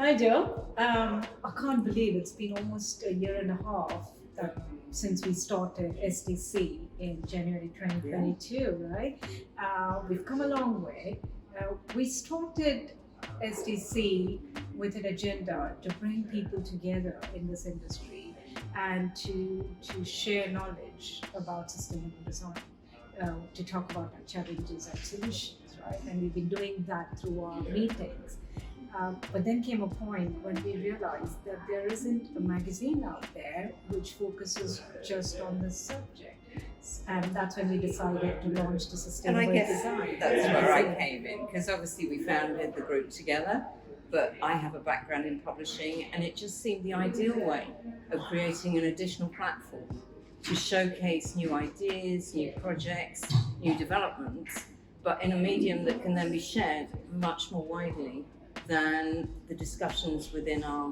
Hi, Joe. I can't believe it's been almost a year and a half since we started SDC in January 2022, right? We've come a long way. We started SDC with an agenda to bring people together in this industry and to share knowledge about sustainable design, to talk about our challenges and solutions, right? And we've been doing that through our meetings. But then came a point when we realized that there isn't a magazine out there which focuses just on this subject. And that's when we decided to launch the Sustainable And I guess Design. that's where I came in, because obviously we founded the group together, but I have a background in publishing, and it just seemed the ideal way of creating an additional platform to showcase new ideas, new projects, new developments, but in a medium that can then be shared much more widely than the discussions within our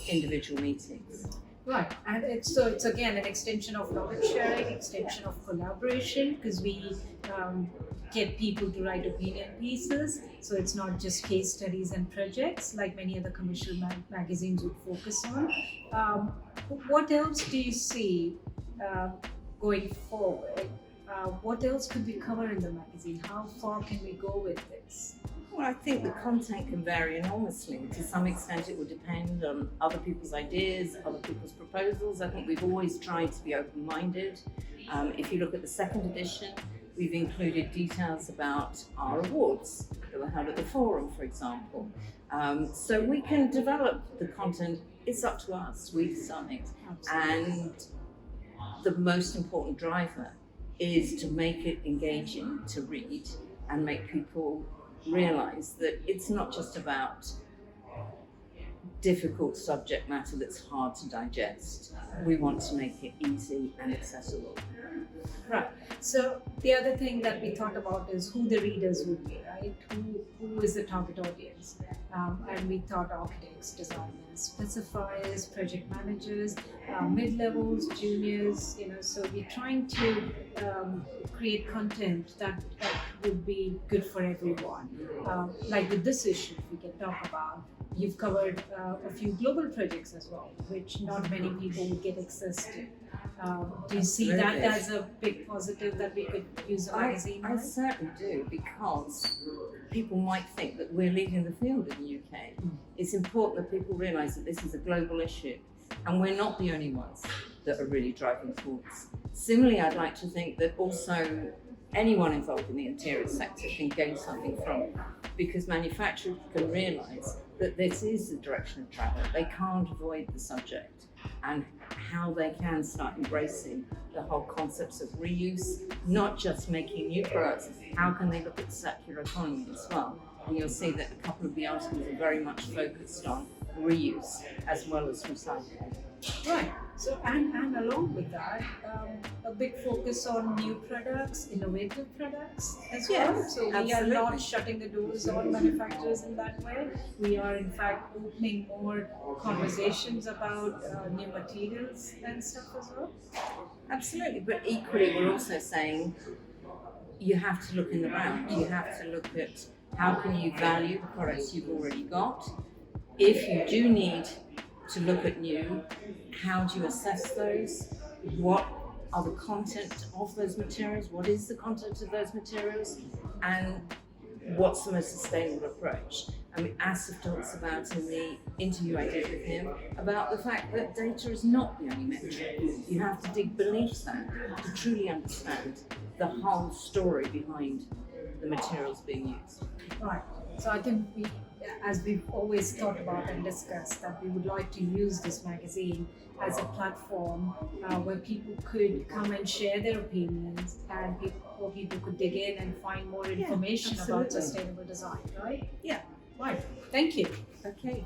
individual meetings. Right, and it's again an extension of knowledge sharing, extension of collaboration, because we get people to write opinion pieces. So it's not just case studies and projects like many other commercial magazines would focus on. What else do you see going forward? What else could we cover in the magazine? How far can we go with this? Well, I think the content can vary enormously. To some extent, it will depend on other people's ideas, other people's proposals. I think we've always tried to be open-minded. If you look at the second edition, we've included details about our awards that were held at the forum, for example. So we can develop the content. It's up to us. We decide. And the most important driver is to make it engaging to read and make people realize that it's not just about difficult subject matter that's hard to digest. We want to make it easy and accessible. Right. So the other thing that we thought about is who the readers would be, right? Who is the target audience? And we thought architects, designers, specifiers, project managers, mid-levels, juniors, so we're trying to create content that would be good for everyone. Like with this issue, we can talk about. You've covered a few global projects as well, which not many people would get access to. Do you see that as a big positive that we could use a magazine? I certainly do, because people might think that we're leading the field in the UK. It's important that people realise that this is a global issue, and we're not the only ones that are really driving forwards. Similarly, I'd like to think that also anyone involved in the interior sector can gain something from it, because manufacturers can realise that this is the direction of travel. They can't avoid the subject, and how they can start embracing the whole concepts of reuse, not just making new products. How can they look at the circular economy as well? And you'll see that a couple of the articles are very much focused on reuse as well as recycling. Right. So, and along with that, a big focus on new products, innovative products as well. So we are not shutting the doors on manufacturers in that way. We are in fact opening more conversations about new materials and stuff as well. Absolutely, but equally we're also saying you have to look in the round. You have to look at how can you value the products you've already got. If you do need to look at new, how do you assess those? What are the content of those materials? What is the content of those materials? And what's the most sustainable approach? I mean, Asif talks about in the interview I did with him about the fact that data is not the only metric. You have to dig beneath that to truly understand the whole story behind the materials being used. Right. So I think as we've always thought about and discussed, that we would like to use this magazine as a platform where people could come and share their opinions, and people could dig in and find more information about sustainable design, right? Yeah. Right. Thank you. Okay.